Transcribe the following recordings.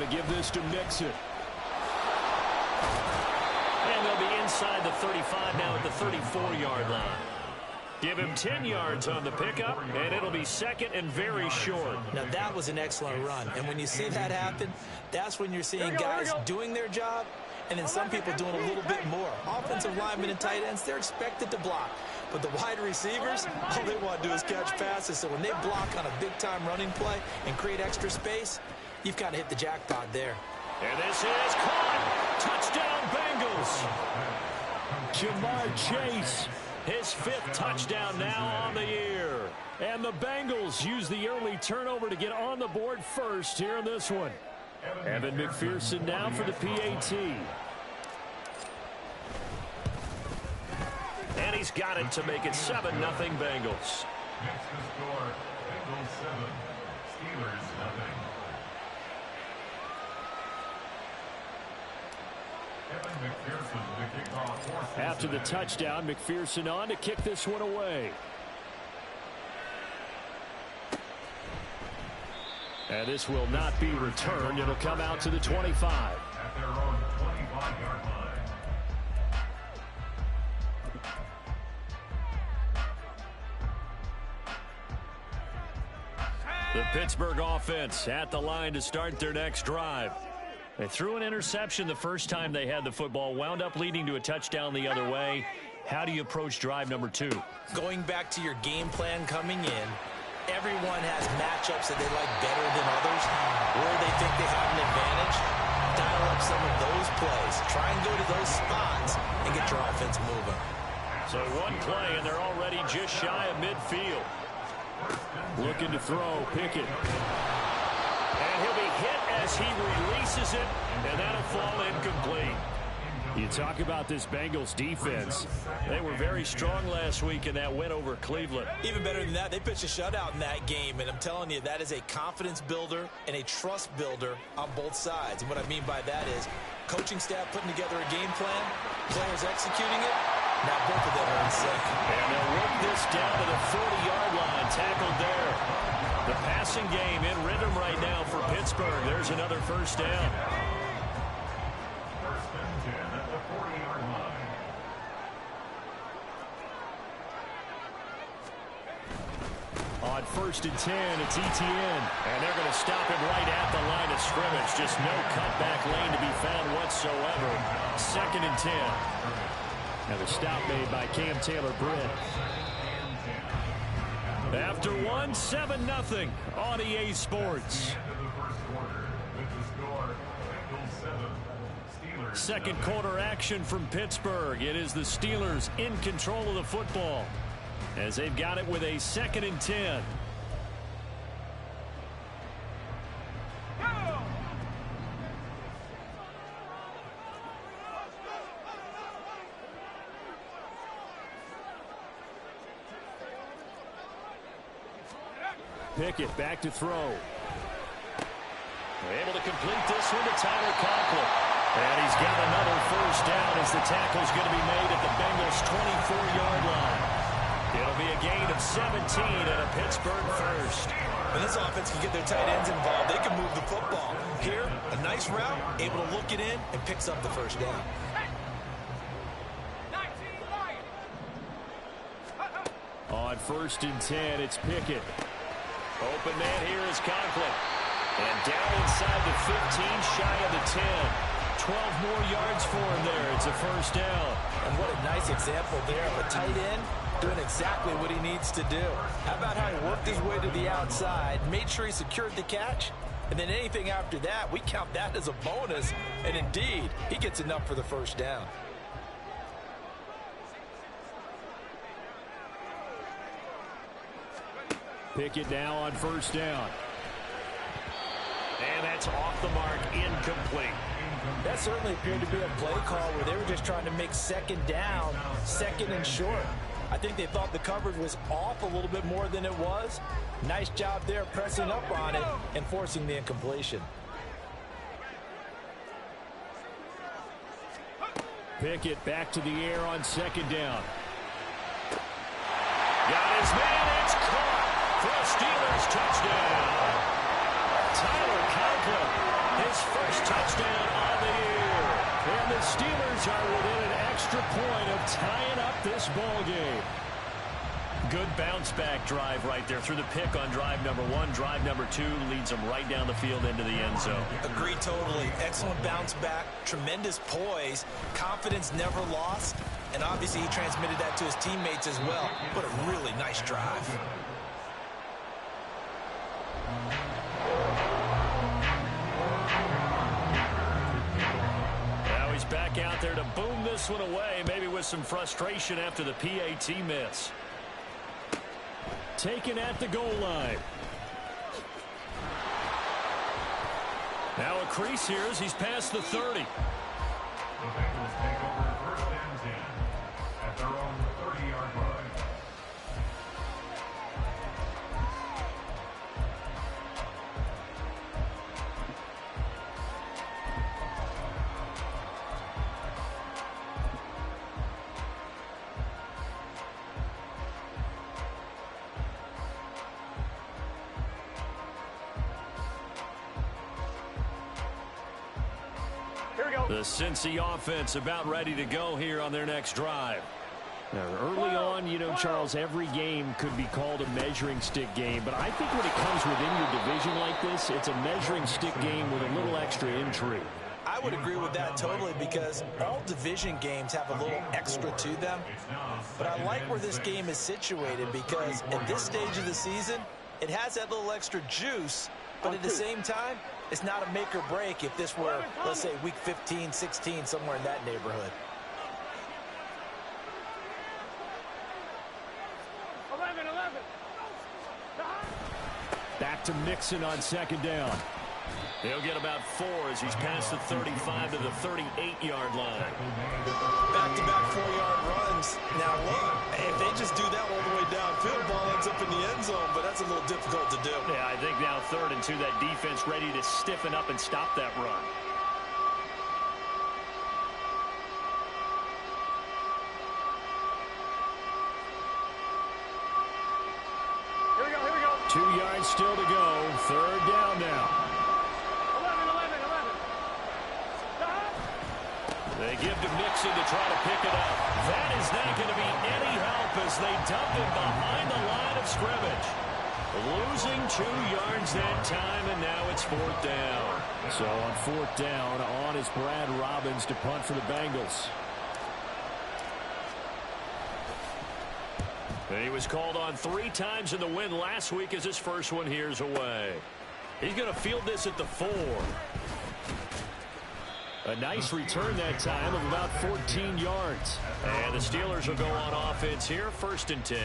going to give this to Mixon. And they'll be inside the 35 now at the 34-yard line. Give him 10 yards on the pickup, and it'll be second and very short. Now, that was an excellent run. And when you see that happen, that's when you're seeing guys doing their job, and then some people doing a little bit more. Offensive linemen and tight ends, they're expected to block. But the wide receivers, all they want to do is catch passes. So when they block on a big-time running play and create extra space, you've kind of hit the jackpot there. And this is caught. Touchdown, Bengals. Jamar Chase. His 5th touchdown now on the year. And the Bengals use the early turnover to get on the board first here in this one. Evan McPherson now for the PAT. And he's got it to make it 7-0 Bengals. Next to score, Bengals 7, Steelers 0. Evan McPherson to kick off. After the touchdown, McPherson on to kick this one away. And this will not be returned. It'll come out to the 25. At their own 25-yard line. The Pittsburgh offense at the line to start their next drive. They threw an interception the first time they had the football, wound up leading to a touchdown the other way. How do you approach drive number 2? Going back to your game plan coming in, everyone has matchups that they like better than others, where they think they have an advantage. Dial up some of those plays. Try and go to those spots and get your offense moving. So one play, and they're already just shy of midfield. Looking to throw, Pickett. And he'll be hit as he releases it, and that'll fall incomplete. You talk about this Bengals defense. They were very strong last week in that win over Cleveland. Even better than that, they pitched a shutout in that game, and I'm telling you, that is a confidence builder and a trust builder on both sides. And what I mean by that is coaching staff putting together a game plan, players executing it. Now both of them are in sync. And they'll work this down to the 40-yard line, tackled there. The passing game in rhythm right now for Pittsburgh. There's another first down. First and 10 at the 40-yard line. On first and 10, it's ETN. And they're going to stop him right at the line of scrimmage. Just no cutback lane to be found whatsoever. Second and 10. And a stop made by Cam Taylor-Britt. After one, 7-0 on EA Sports. Second quarter action from Pittsburgh. It is the Steelers in control of the football as they've got it with a 2nd and 10. Pickett back to throw. Able to complete this one to Tyler Conklin. And he's got another first down as the tackle's going to be made at the Bengals' 24-yard line. It'll be a gain of 17 and a Pittsburgh first. When this offense can get their tight ends involved, they can move the football. Here, a nice route, able to look it in, and picks up the first down. On first and 10, it's Pickett. Open man here is Conklin. And down inside the 15, shy of the 10. 12 more yards for him there. It's a first down. And what a nice example there of a tight end doing exactly what he needs to do. How about how he worked his way to the outside, made sure he secured the catch, and then anything after that, we count that as a bonus. And indeed, he gets enough for the first down. Pickett now on first down. And that's off the mark, incomplete. That certainly appeared to be a play call where they were just trying to make second down, second and short. I think they thought the coverage was off a little bit more than it was. Nice job there pressing up on it and forcing the incompletion. Pickett back to the air on second down. Got his man, it's caught for a Steelers touchdown. Tyler Conklin Conklin. His first touchdown on the year. And the Steelers are within an extra point of tying up this ball game. Good bounce-back drive right there through the pick on drive number 1. Drive number 2 leads them right down the field into the end zone. Agree totally. Excellent bounce back, tremendous poise, confidence never lost, and obviously he transmitted that to his teammates as well. What a really nice drive. Now he's back out there to boom this one away, maybe with some frustration after the PAT miss. Taken at the goal line. Now a crease here as he's past the 30. The Bengals take over first and 10 at their own 30-yard line. The Cincy offense about ready to go here on their next drive. Now, early on, you know, Charles, every game could be called a measuring stick game. But I think when it comes within your division like this, it's a measuring stick game with a little extra intrigue. I would agree with that totally because all division games have a little extra to them. But I like where this game is situated because at this stage of the season, it has that little extra juice. But at the same time, it's not a make or break if this were, let's say, week 15, 16, somewhere in that neighborhood. 11. Back to Mixon on second down. He'll get about 4 as he's past the 35 to the 38-yard line. Back-to-back 4-yard runs. Now, look, if they just do that all the way downfield, ball ends up in the end zone, but that's a little difficult to do. Yeah, I think now 3rd and 2, that defense ready to stiffen up and stop that run. Here we go. 2 yards still to go. 3rd down now. 11. They give to Mixon to try to pick it up. That is not going to be any help as they dump him behind the line of scrimmage. Losing 2 yards that time, and now it's 4th down. So on 4th down, on is Brad Robbins to punt for the Bengals. He was called on 3 times in the win last week as his first one here's away. He's going to field this at the 4. A nice return that time of about 14 yards. And the Steelers will go on offense here, 1st and 10.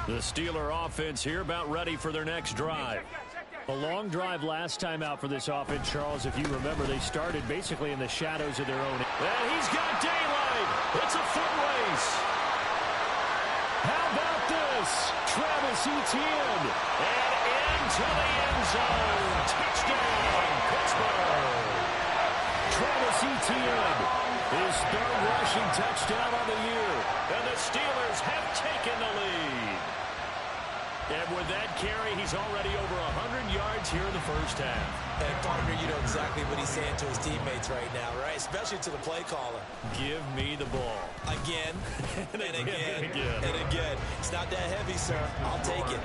The Steeler offense here about ready for their next drive. A long drive last time out for this offense, Charles. If you remember, they started basically in the shadows of their own. And he's got daylight. It's a foot race. How about this? Travis Etienne. And into the end zone. Touchdown, Pittsburgh. Travis Etienne. His 3rd rushing touchdown on the year. And the Steelers have taken the lead. And with that carry, he's already over 100 yards here in the first half. And partner, you know exactly what he's saying to his teammates right now, right? Especially to the play caller. Give me the ball. Again, and again, again. and again. It's not that heavy, sir. I'll take it.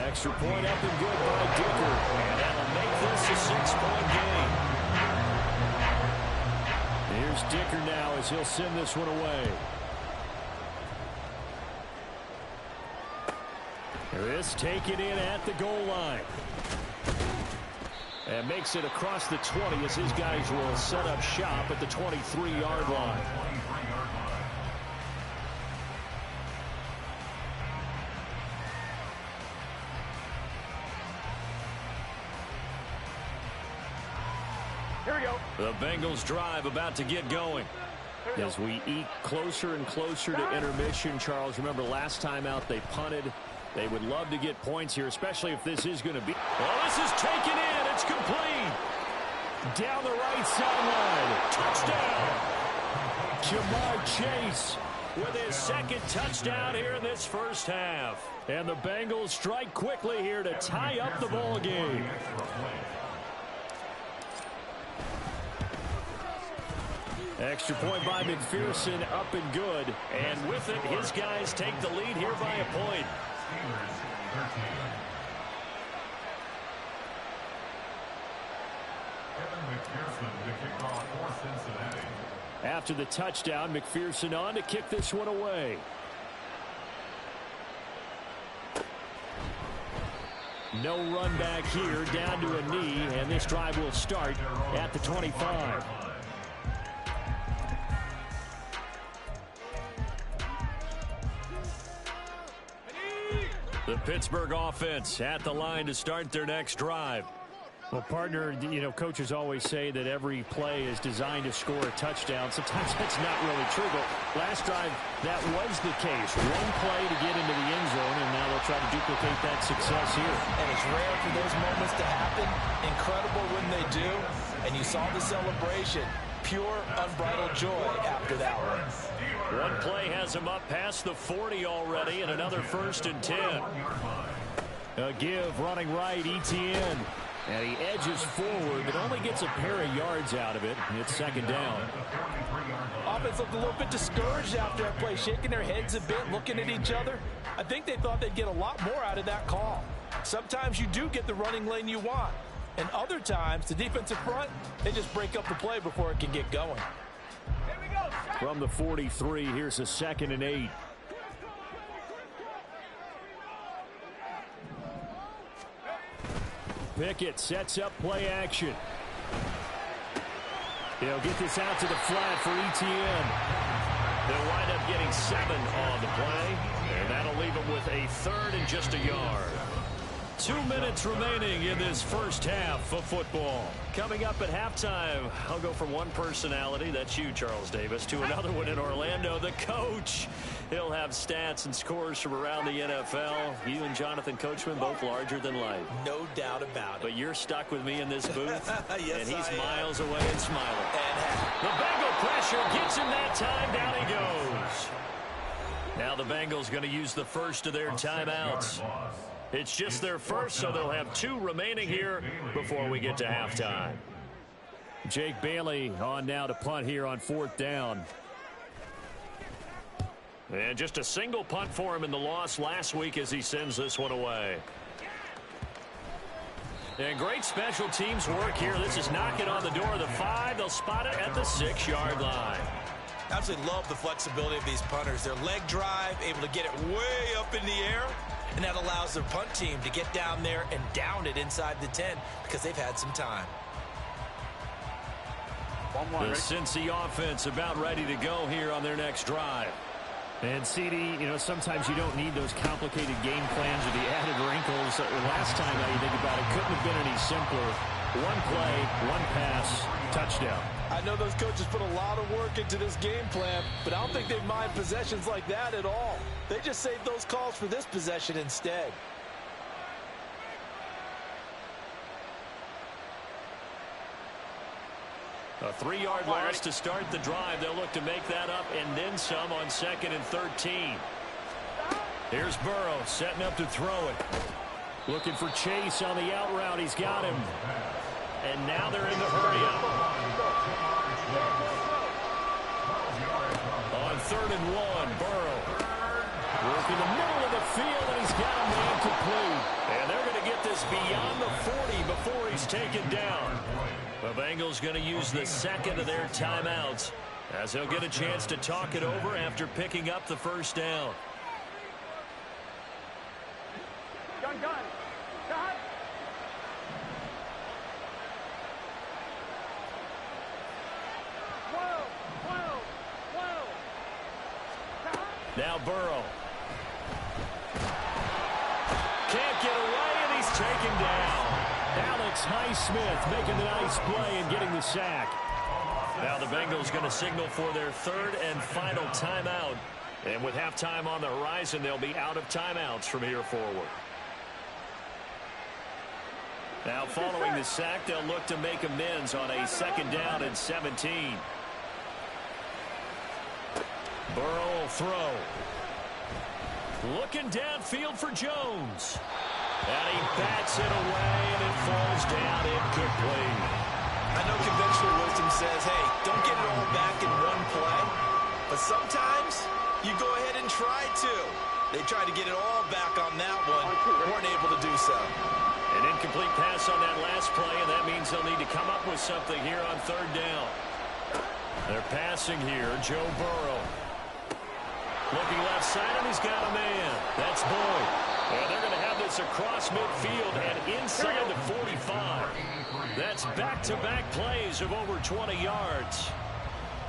Extra point up and good by Dicker. And that'll make this a 6-point game. Here's Dicker now as he'll send this one away. This taken in at the goal line. And makes it across the 20 as his guys will set up shop at the 23-yard line. Here we go. The Bengals drive about to get going. As we eke closer and closer to intermission, Charles, remember last time out they punted. They would love to get points here, especially if this is going to be. Well, this is taken in. It's complete. Down the right sideline. Touchdown. Jamar Chase with his second touchdown here in this first half. And the Bengals strike quickly here to tie up the ball game. Extra point by McPherson, up and good. And with it, his guys take the lead here by a point. After the touchdown, McPherson on to kick this one away. No run back here, down to a knee, and this drive will start at the 25. The Pittsburgh offense at the line to start their next drive. Well, partner, you know, coaches always say that every play is designed to score a touchdown. Sometimes that's not really true, but last drive, that was the case. One play to get into the end zone, and now they'll try to duplicate that success here. And it's rare for those moments to happen. Incredible when they do. And you saw the celebration. Pure, unbridled joy after that one. One play has him up past the 40 already, and another 1st and 10. A give, running right, Etienne. And he edges forward, but only gets a pair of yards out of it. It's second down. Offense looked a little bit discouraged after that play, shaking their heads a bit, looking at each other. I think they thought they'd get a lot more out of that call. Sometimes you do get the running lane you want. And other times, the defensive front, they just break up the play before it can get going. From the 43, here's a 2nd and 8. Pickett sets up play action. He'll get this out to the flat for Etienne. They'll wind up getting 7 on the play, and that'll leave them with a 3rd and just a yard. 2 minutes remaining in this first half of football. Coming up at halftime, I'll go from one personality, that's you, Charles Davis, to another one in Orlando, the coach. He'll have stats and scores from around the NFL. You and Jonathan Coachman, both larger than life. No doubt about it. But you're stuck with me in this booth, yes, and he's I am. miles away and smiling. The Bengal pressure gets him that time. Down he goes. Now the Bengals going to use the first of their timeouts. It's just their first, so they'll have 2 remaining here before we get to halftime. Jake Bailey on now to punt here on 4th down. And just a single punt for him in the loss last week as he sends this one away. And great special teams work here. This is knocking on the door of the 5. They'll spot it at the 6-yard line. Absolutely love the flexibility of these punters. Their leg drive, able to get it way up in the air, and that allows their punt team to get down there and down it inside the 10 because they've had some time. The Cincy offense about ready to go here on their next drive. And CD, you know, sometimes you don't need those complicated game plans or the added wrinkles. Last time, now you think about it, couldn't have been any simpler. One play, one pass, touchdown. I know those coaches put a lot of work into this game plan, but I don't think they mind possessions like that at all. They just save those calls for this possession instead. A 3-yard loss to start the drive. They'll look to make that up and then some on 2nd and 13. Here's Burrow setting up to throw it. Looking for Chase on the out route. He's got him. And now they're in the hurry up. On 3rd and 1, Burrow. Working the middle of the field, and he's got a man complete. And they're going to get this beyond the 40 before he's taken down. The Bengals going to use the 2nd of their timeouts as he'll get a chance to talk it over after picking up the 1st down. Gun. Now Burrow. Can't get away, and he's taken down. Alex Highsmith making the nice play and getting the sack. Now the Bengals going to signal for their 3rd and final timeout. And with halftime on the horizon, they'll be out of timeouts from here forward. Now following the sack, they'll look to make amends on a 2nd down and 17. Burrow will throw. Looking downfield for Jones. And he bats it away, and it falls down incomplete. I know conventional wisdom says, hey, don't get it all back in one play. But sometimes you go ahead and try to. They tried to get it all back on that one. Weren't able to do so. An incomplete pass on that last play, and that means they'll need to come up with something here on third down. They're passing here. Joe Burrow. Looking left side, and he's got a man. That's Boyd. And they're going to have this across midfield and inside the 45. That's back-to-back plays of over 20 yards.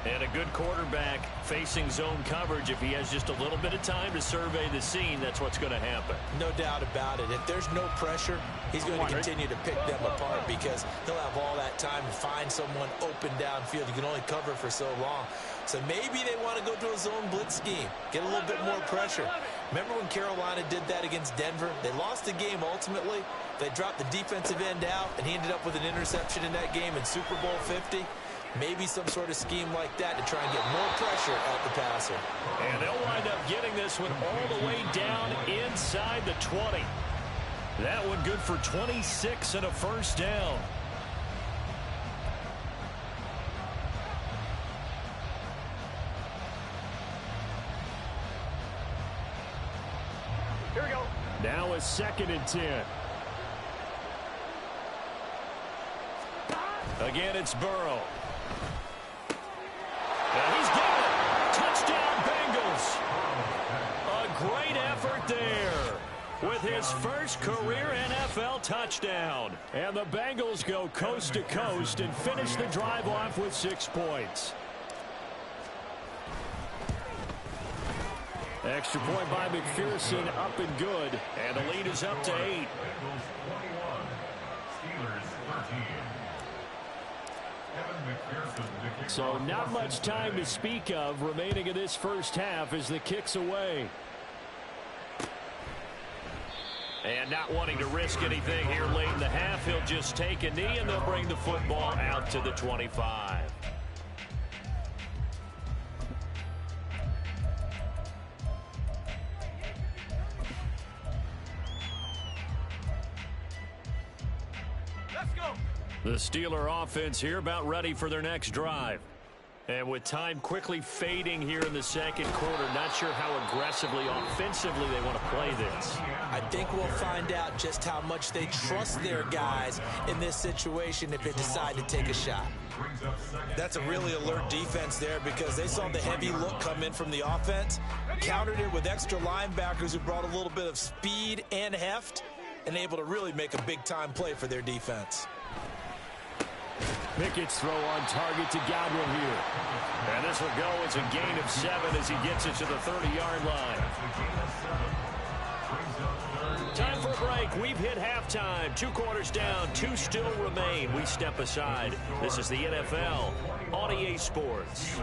And a good quarterback facing zone coverage. If he has just a little bit of time to survey the scene, that's what's going to happen. No doubt about it. If there's no pressure, he's going to continue to pick them apart because he'll have all that time to find someone open downfield. You can only cover for so long. So maybe they want to go to a zone blitz scheme, get a little bit more pressure. Remember when Carolina did that against Denver? They lost the game ultimately. They dropped the defensive end out, and he ended up with an interception in that game in Super Bowl 50. Maybe some sort of scheme like that to try and get more pressure at the passer. And they'll wind up getting this one all the way down inside the 20. That one good for 26 and a first down. Here we go. Now a 2nd and 10. Again, it's Burrow. And he's got it. Touchdown, Bengals. A great effort there with his first career NFL touchdown. And the Bengals go coast to coast and finish the drive off with 6 points. Extra point by McPherson, up and good. And the lead is up to 8. Bengals 21, Steelers 13. So not much time to speak of remaining in this first half as the kick's away. And not wanting to risk anything here late in the half, he'll just take a knee and they'll bring the football out to the 25. The Steeler offense here about ready for their next drive. And with time quickly fading here in the second quarter, not sure how aggressively, offensively they want to play this. I think we'll find out just how much they trust their guys in this situation if they decide to take a shot. That's a really alert defense there because they saw the heavy look come in from the offense, countered it with extra linebackers who brought a little bit of speed and heft, and able to really make a big-time play for their defense. Pickett's throw on target to Godwin here. And this will go as a gain of 7 as he gets it to the 30-yard line. Time for a break. We've hit halftime. 2 quarters down, 2 still remain. We step aside. This is the NFL on EA Sports.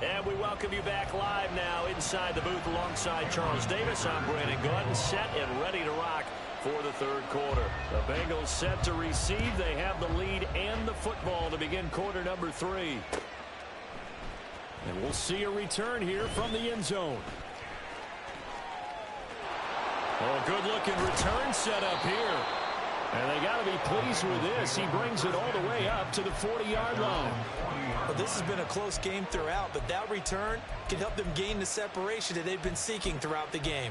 And we welcome you back live now inside the booth alongside Charles Davis. I'm Brandon Gordon, set and ready to rock for the third quarter. The Bengals set to receive. They have the lead and the football to begin quarter number 3. And we'll see a return here from the end zone. Oh, good-looking return set up here. And they got to be pleased with this. He brings it all the way up to the 40-yard line. Well, this has been a close game throughout, but that return can help them gain the separation that they've been seeking throughout the game.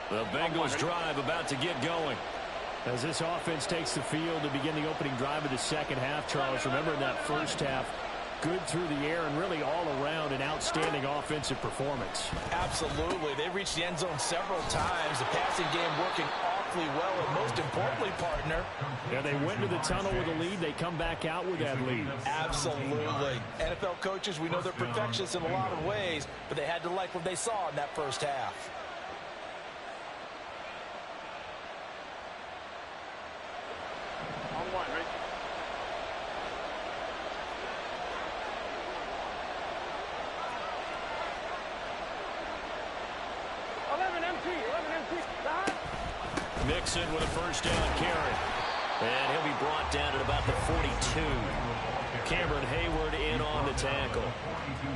The Bengals drive about to get going. As this offense takes the field to begin the opening drive of the second half, Charles, remember in that first half, good through the air and really all around an outstanding offensive performance. Absolutely. They reached the end zone several times. The passing game working awfully well, and most importantly, partner. Yeah, they went to the tunnel with a lead. They come back out with that lead. Absolutely. NFL coaches, we know they're perfectionists in a lot of ways, but they had to like what they saw in that first half. On 1, right? Mixon with a first down carry. And he'll be brought down at about the 42. Cameron Hayward in on the tackle.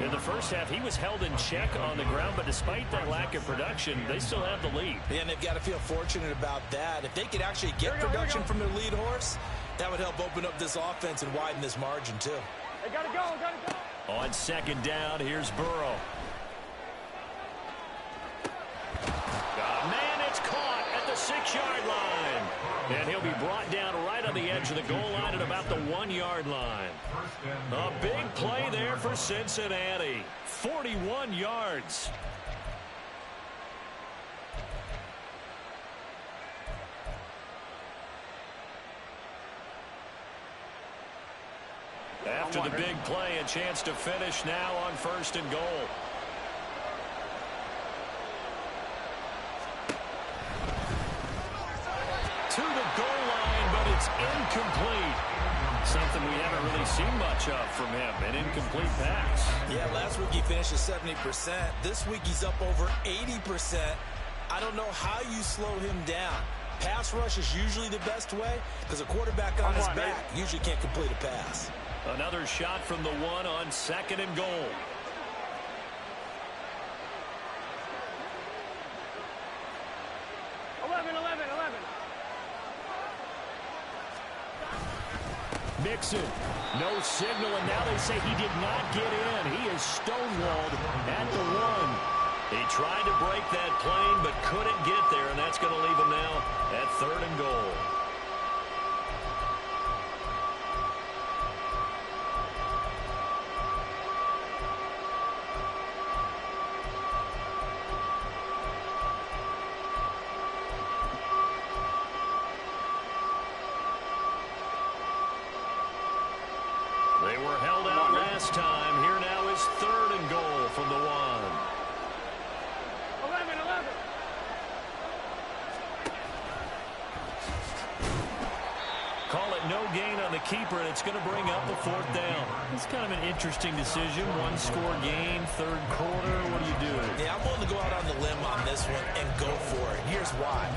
In the first half, he was held in check on the ground, but despite that lack of production, they still have the lead. Yeah, and they've got to feel fortunate about that. If they could actually get production from their lead horse, that would help open up this offense and widen this margin, too. They gotta go. On second down, here's Burrow. Man, it's caught at the 6-yard line. And he'll be brought down right on the edge of the goal line at about the 1-yard line. A big play there for Cincinnati. 41 yards. After the big play, a chance to finish now on 1st and goal. To the goal line, but it's incomplete. Something we haven't really seen much of from him, an incomplete pass. Yeah, last week he finished at 70%. This week he's up over 80%. I don't know how you slow him down. Pass rush is usually the best way because a quarterback on his back usually can't complete a pass. Another shot from the 1 on 2nd and goal. Mixon, no signal, and now they say he did not get in. He is stonewalled at the 1. He tried to break that plane but couldn't get there, and that's going to leave him now at 3rd and goal. They were held out last time. Here now is 3rd and goal from the 1. 11. Call it no gain on the keeper, and it's going to bring up a 4th down. It's kind of an interesting decision. 1-score game, 3rd quarter. What do you do? Yeah, I'm willing to go out on the limb on this one and go for it. Here's why.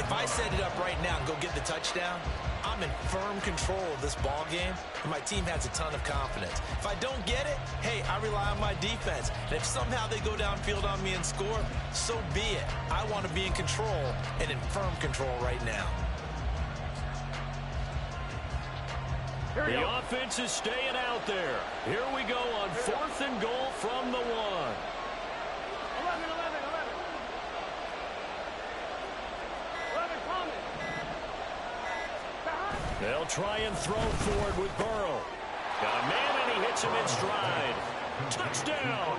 If I set it up right now and go get the touchdown, I'm in firm control of this ball game, and my team has a ton of confidence. If I don't get it, hey, I rely on my defense. And if somehow they go downfield on me and score, so be it. I want to be in control and in firm control right now. The offense is staying out there. Here we go on 4th and goal from the 1. 11. They'll try and throw forward with Burrow. Got a man, and he hits him in stride. Touchdown!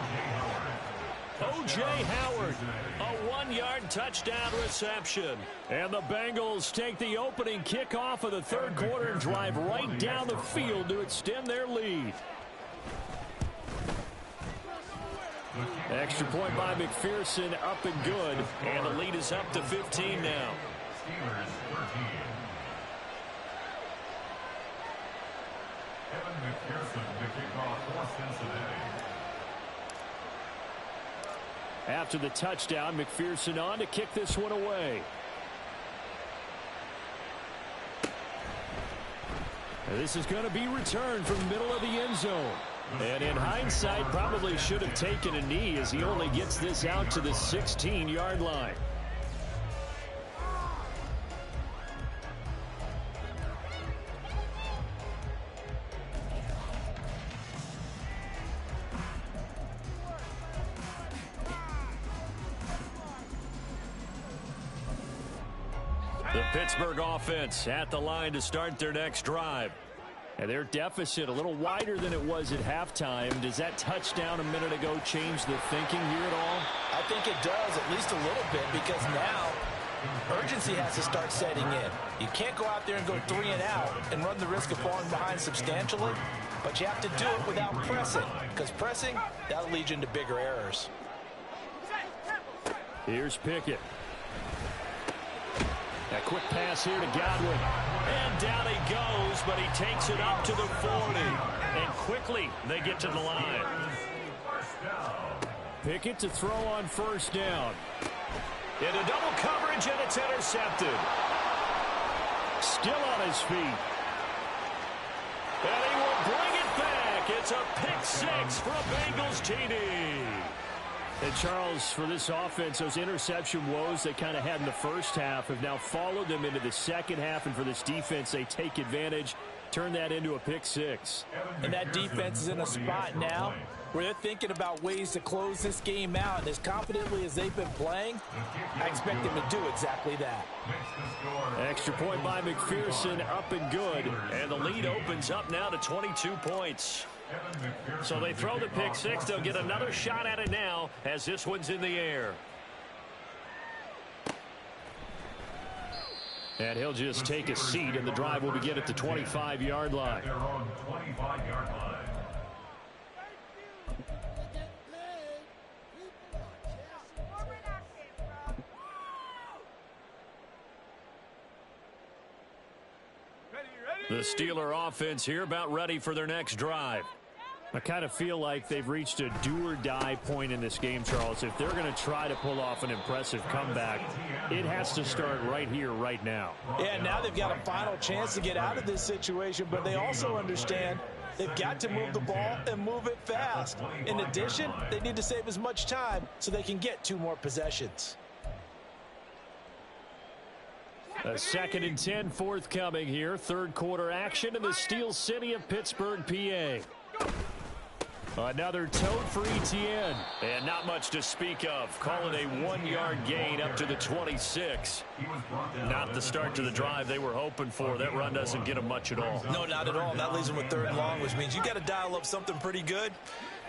O.J. Howard, a 1-yard touchdown reception. And the Bengals take the opening kickoff of the 3rd quarter and drive right down the field to extend their lead. Extra point by McPherson, up and good. And the lead is up to 15 now. Steelers 13. Evan McPherson to kick off for Cincinnati. After the touchdown, McPherson on to kick this one away. And this is going to be returned from the middle of the end zone. And in hindsight, probably should have taken a knee as he only gets this out to the 16-yard line. The Pittsburgh offense at the line to start their next drive. And their deficit a little wider than it was at halftime. Does that touchdown a minute ago change the thinking here at all? I think it does, at least a little bit, because now urgency has to start setting in. You can't go out there and go 3 and out and run the risk of falling behind substantially, but you have to do it without pressing, because pressing, that'll lead you into bigger errors. Here's Pickett. A quick pass here to Godwin. And down he goes, but he takes it up to the 40. And quickly, they get to the line. Pickett to throw on 1st down. Into double coverage, and it's intercepted. Still on his feet. And he will bring it back. It's a pick six for a Bengals TD. And Charles, for this offense, those interception woes they kind of had in the first half have now followed them into the second half. And for this defense, they take advantage, turn that into a pick six. And that defense is in a spot now where they're thinking about ways to close this game out. And as confidently as they've been playing, I expect them to do exactly that. Extra point by McPherson, up and good. And the lead opens up now to 22 points. So they throw the pick six. They'll get another shot at it now as this one's in the air. And he'll just take a seat, and the drive will begin at the 25-yard line. The Steeler offense here about ready for their next drive. I kind of feel like they've reached a do-or-die point in this game, Charles. If they're going to try to pull off an impressive comeback, it has to start right here, right now. Yeah, now they've got a final chance to get out of this situation, but they also understand they've got to move the ball and move it fast. In addition, they need to save as much time so they can get 2 more possessions. A 2nd and 10 forthcoming here. Third quarter action in the Steel City of Pittsburgh, PA. Another tote for Etienne. And not much to speak of. Call it a 1-yard gain up to the 26. Not the start to the drive they were hoping for. That run doesn't get them much at all. No, not at all. That leaves them with 3rd and long, which means you got to dial up something pretty good.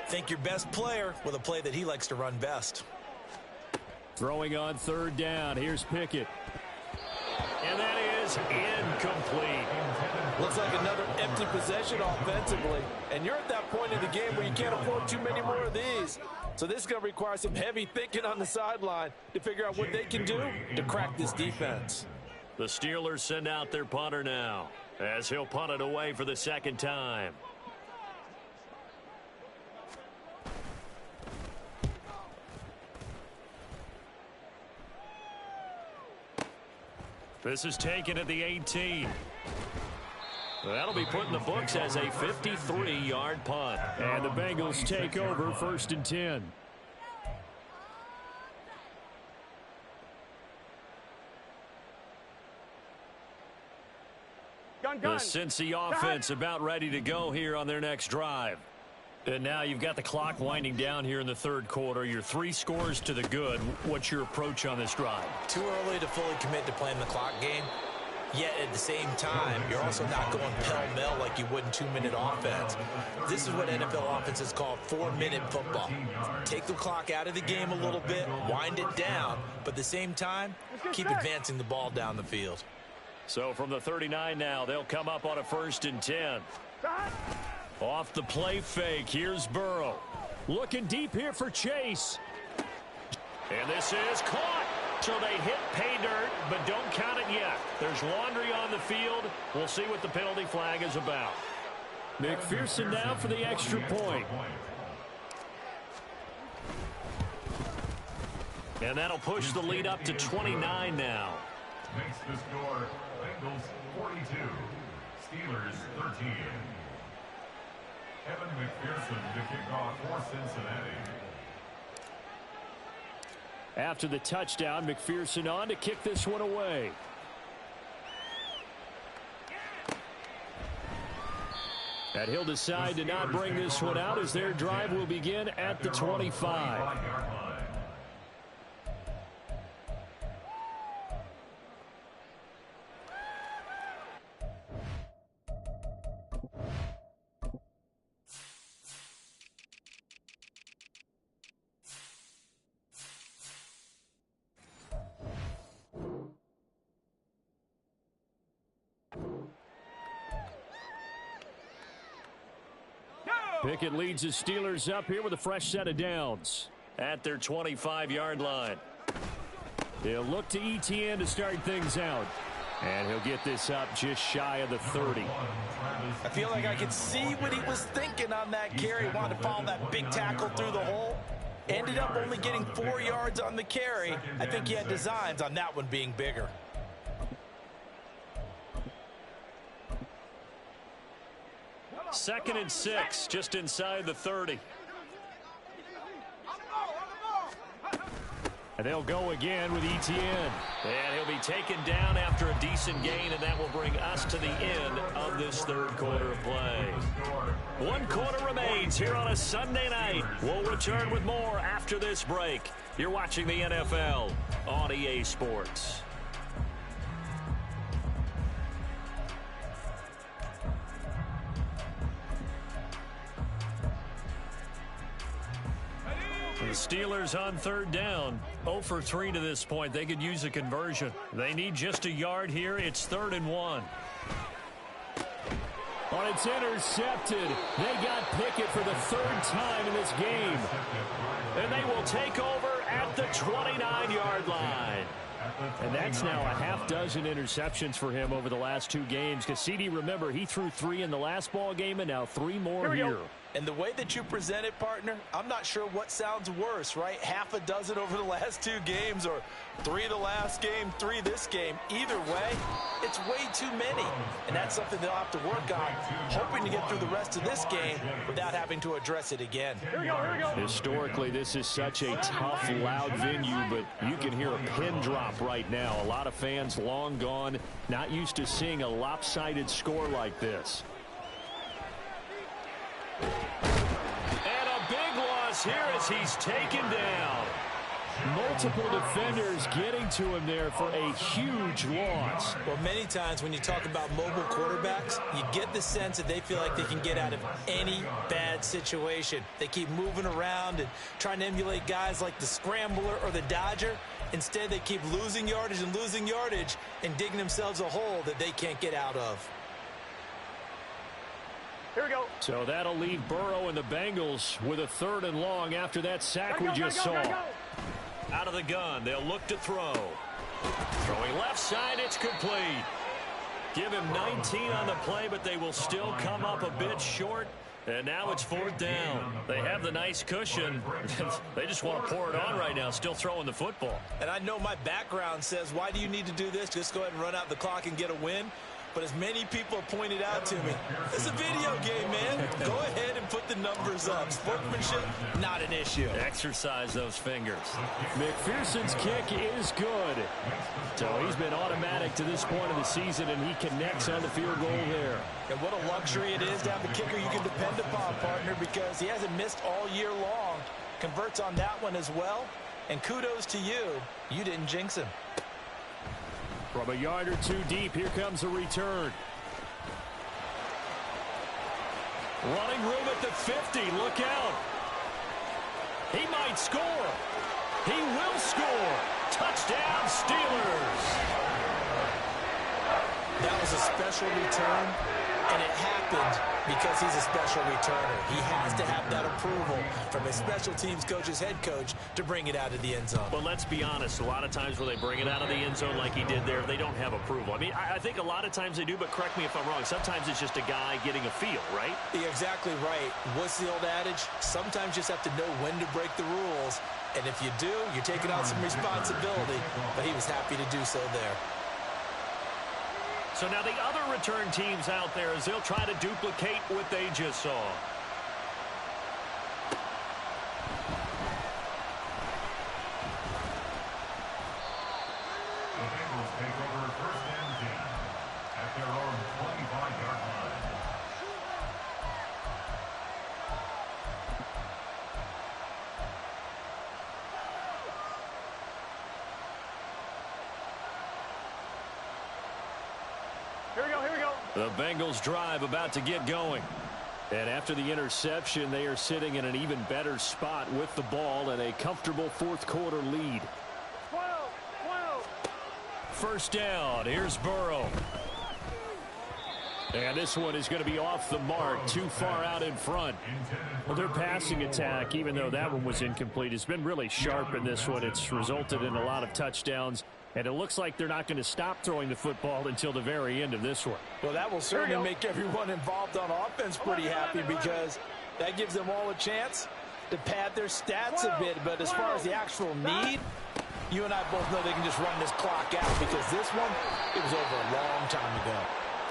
Think your best player with a play that he likes to run best. Throwing on 3rd down. Here's Pickett. And that is incomplete. Looks like another empty possession offensively. And you're at that point in the game where you can't afford too many more of these. So this is going to require some heavy thinking on the sideline to figure out what they can do to crack this defense. The Steelers send out their punter now as he'll punt it away for the 2nd time. This is taken at the 18. That'll be put in the books as a 53-yard punt. And the Bengals take over 1st and 10. The Cincy offense about ready to go here on their next drive. And now you've got the clock winding down here in the 3rd quarter. Your 3 scores to the good. What's your approach on this drive? Too early to fully commit to playing the clock game. Yet at the same time, you're also not going pell-mell like you would in 2-minute offense. This is what NFL offenses call 4-minute football. Take the clock out of the game a little bit, wind it down, but at the same time, keep advancing the ball down the field. So from the 39 now, they'll come up on a 1st and 10. Off the play fake, here's Burrow. Looking deep here for Chase. And this is caught. So they hit pay dirt, but don't count it yet. There's laundry on the field. We'll see what the penalty flag is about. McPherson now for the extra point. And that'll push the lead up to 29 now. Makes the score Bengals 42, Steelers 13. Evan McPherson to kick off for Cincinnati. After the touchdown, McPherson on to kick this one away. And he'll decide to not bring this one out as their drive will begin at the 25. Pickett leads the Steelers up here with a fresh set of downs. At their 25-yard line. They'll look to Etienne to start things out. And he'll get this up just shy of the 30. I feel like I could see what he was thinking on that carry. Wanted to follow that big tackle through the hole. Ended up only getting 4 yards on the carry. I think he had designs on that one being bigger. Second and 6, just inside the 30. And they'll go again with Etienne. And he'll be taken down after a decent gain, and that will bring us to the end of this third quarter of play. 1 quarter remains here on a Sunday night. We'll return with more after this break. You're watching the NFL on EA Sports. The Steelers on third down, 0 for 3 to this point. They could use a conversion. They need just a yard here. It's 3rd and 1. Oh, it's intercepted. They got Pickett for the 3rd time in this game. And they will take over at the 29-yard line. And that's now a half dozen interceptions for him over the last 2 games. Because CD, remember, he threw 3 in the last ball game and now 3 more here. And the way that you present it, partner, I'm not sure what sounds worse, right? Half a dozen over the last 2 games, or 3 the last game, 3 this game. Either way, it's way too many. And that's something they'll have to work on, hoping to get through the rest of this game without having to address it again. Here we go. Historically, this is such a tough, loud venue, but you can hear a pin drop right now. A lot of fans long gone, not used to seeing a lopsided score like this. And a big loss here as he's taken down. Multiple defenders getting to him there for a huge loss. Well, many times when you talk about mobile quarterbacks, you get the sense that they feel like they can get out of any bad situation. They keep moving around and trying to emulate guys like the Scrambler or the Dodger. Instead, they keep losing yardage and digging themselves a hole that they can't get out of. Here we go. So that'll leave Burrow and the Bengals with a 3rd and long after that sack we just saw. Out of the gun, they'll look to throw. Throwing left side, it's complete. Give him 19 on the play, but they will still come up a bit short. And now it's 4th down. They have the nice cushion. They just want to pour it on right now, still throwing the football. And I know my background says, why do you need to do this? Just go ahead and run out the clock and get a win. But as many people have pointed out to me, it's a video game, man. Go ahead and put the numbers up. Sportsmanship, not an issue. Exercise those fingers. McPherson's kick is good. So he's been automatic to this point of the season, and he connects on the field goal there. And what a luxury it is to have a kicker you can depend upon, partner, because he hasn't missed all year long. Converts on that one as well. And kudos to you. You didn't jinx him. From a yard or 2 deep, here comes a return. Running room at the 50. Look out. He might score. He will score. Touchdown, Steelers. That was a special return, and it happened because he's a special returner. He has to have that approval from his special teams coach's head coach to bring it out of the end zone. But let's be honest, a lot of times when they bring it out of the end zone like he did there, they don't have approval. I mean, I think a lot of times they do, but correct me if I'm wrong. Sometimes it's just a guy getting a feel, right? You're exactly right. What's the old adage? Sometimes you just have to know when to break the rules. And if you do, you're taking on some responsibility. But he was happy to do so there. So now the other return teams out there as they'll try to duplicate what they just saw. The Bengals take over 1st and 10 at their own 25-yard line. Here we go. The Bengals drive about to get going. And after the interception, they are sitting in an even better spot with the ball and a comfortable 4th quarter lead. 12. 1st down. Here's Burrow. And this one is going to be off the mark, too far out in front. Well, their passing attack, even though that one was incomplete, has been really sharp in this one. It's resulted in a lot of touchdowns. And it looks like they're not going to stop throwing the football until the very end of this one. Well, that will certainly make everyone involved on offense pretty happy because that gives them all a chance to pad their stats a bit, but as far as the actual need, you and I both know they can just run this clock out because this one, it was over a long time ago.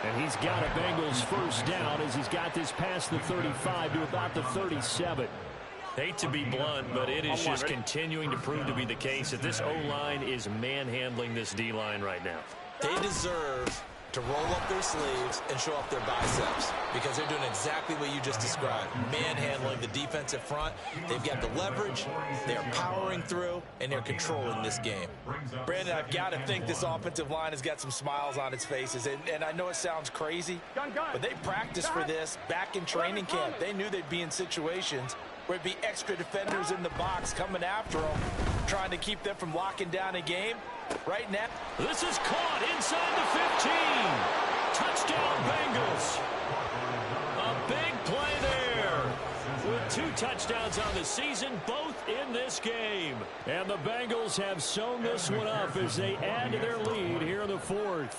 And he's got a Bengals first down as he's got this past the 35 to about the 37. Hate to be blunt, but it is just continuing to prove to be the case that this O-line is manhandling this D-line right now. They deserve to roll up their sleeves and show off their biceps because they're doing exactly what you just described, manhandling the defensive front. They've got the leverage, they're powering through, and they're controlling this game. Brandon, I've got to think this offensive line has got some smiles on its faces, and I know it sounds crazy, but they practiced for this back in training camp. They knew they'd be in situations where it'd be extra defenders in the box coming after them, trying to keep them from locking down a game. Right now, this is caught inside the 15. Touchdown, Bengals. A big play there. With 2 touchdowns on the season, both in this game. And the Bengals have sewn this one up as they add to their lead here in the 4th.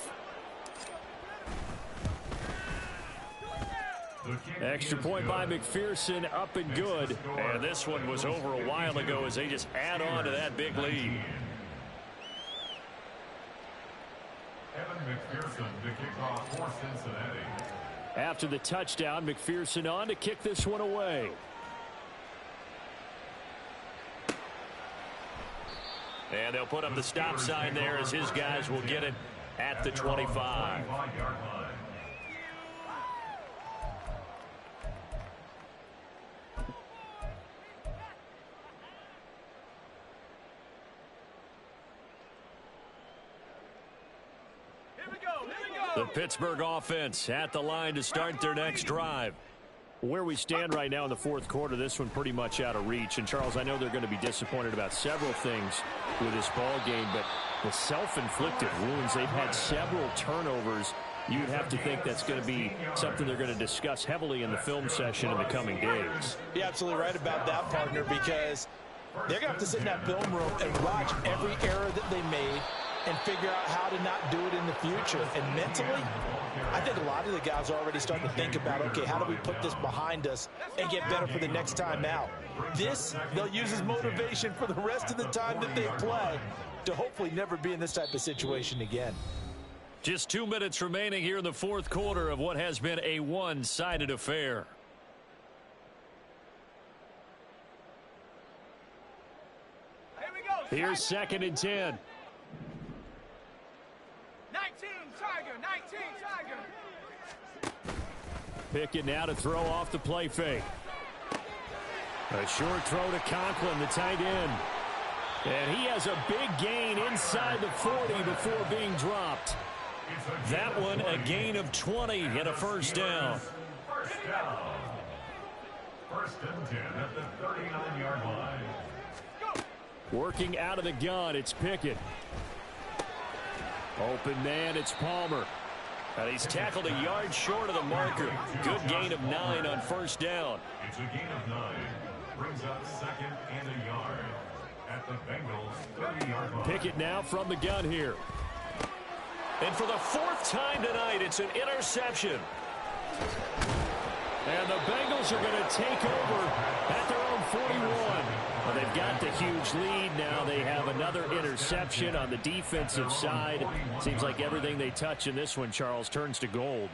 Extra point by McPherson, up and good. And this one was over a while ago as they just add on to that big lead. McPherson to kick off for Cincinnati. After the touchdown, McPherson on to kick this one away. And they'll put up the stop sign there as his guys will get it at the 25. The Pittsburgh offense at the line to start their next drive. Where we stand right now in the 4th quarter, this one pretty much out of reach. And, Charles, I know they're going to be disappointed about several things with this ball game, but the self-inflicted wounds, they've had several turnovers. You'd have to think that's going to be something they're going to discuss heavily in the film session in the coming days. You're absolutely right about that, partner, because they're going to have to sit in that film room and watch every error that they made and figure out how to not do it in the future. And mentally, I think a lot of the guys are already starting to think about, okay, how do we put this behind us and get better for the next time out? This, they'll use as motivation for the rest of the time that they play to hopefully never be in this type of situation again. Just 2 minutes remaining here in the 4th quarter of what has been a one-sided affair. Here's 2nd and 10. 19, Tiger, 19, Tiger. Pickett now to throw off the play fake. A short throw to Conklin, the tight end. And he has a big gain inside the 40 before being dropped. That one a gain of 20 and a first down. First and 10 at the 39-yard line. Working out of the gun, it's Pickett. Open man, it's Palmer. And he's tackled a yard short of the marker. Good gain of 9 on first down. It's a gain of 9. Brings up 2nd and a yard at the Bengals 30-yard line. Pickett now from the gun here. And for the 4th time tonight, it's an interception. And the Bengals are going to take over at their own 41. Well, they've got the huge lead now. They have another interception on the defensive side. Seems like everything they touch in this one, Charles, turns to gold.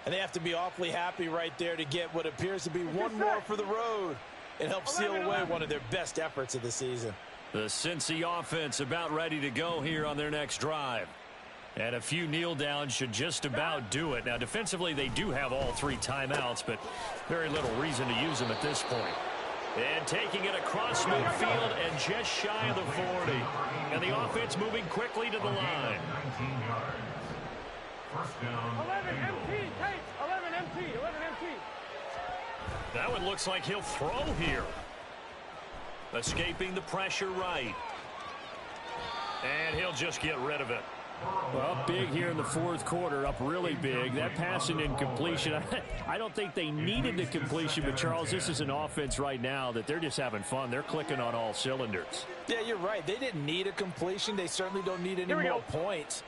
And they have to be awfully happy right there to get what appears to be one more for the road. It helps seal away one of their best efforts of the season. The Cincy offense about ready to go here on their next drive. And a few kneel downs should just about do it. Now, defensively, they do have all 3 timeouts, but very little reason to use them at this point. And taking it across midfield and just shy of the 40. And the offense moving quickly to the line. 19 yards. First down. 11 MT, Tate. 11 MT, 11 MT. That one looks like he'll throw here. Escaping the pressure right. And he'll just get rid of it. Well, big here in the 4th quarter, up really big. That passing incompletion, I don't think they needed the completion, but, Charles, this is an offense right now that they're just having fun. They're clicking on all cylinders. Yeah, you're right. They didn't need a completion. They certainly don't need any more points.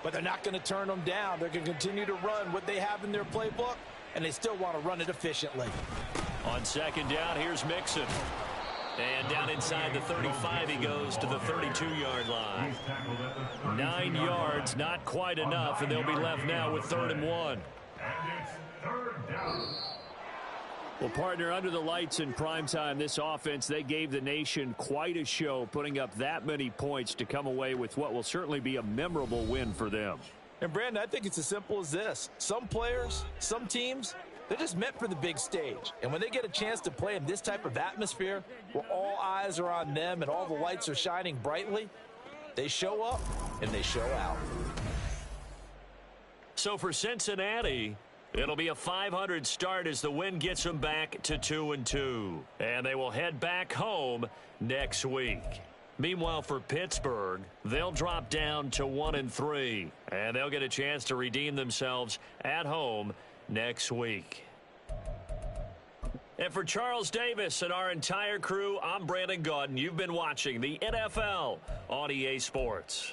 But they're not going to turn them down. They're going to continue to run what they have in their playbook, and they still want to run it efficiently. On 2nd down, here's Mixon. And down inside the 35, he goes to the 32-yard line. 9 yards, not quite enough, and they'll be left now with 3rd and 1. And it's 3rd down. Well, partner, under the lights in primetime, this offense, they gave the nation quite a show, putting up that many points to come away with what will certainly be a memorable win for them. And, Brandon, I think it's as simple as this. Some players, some teams, they're just meant for the big stage. And when they get a chance to play in this type of atmosphere where all eyes are on them and all the lights are shining brightly, they show up and they show out. So for Cincinnati, it'll be a 500 start as the win gets them back to 2-2. And they will head back home next week. Meanwhile, for Pittsburgh, they'll drop down to 1-3. And they'll get a chance to redeem themselves at home next week. And for Charles Davis and our entire crew, I'm Brandon Gaudin. You've been watching the NFL on EA Sports.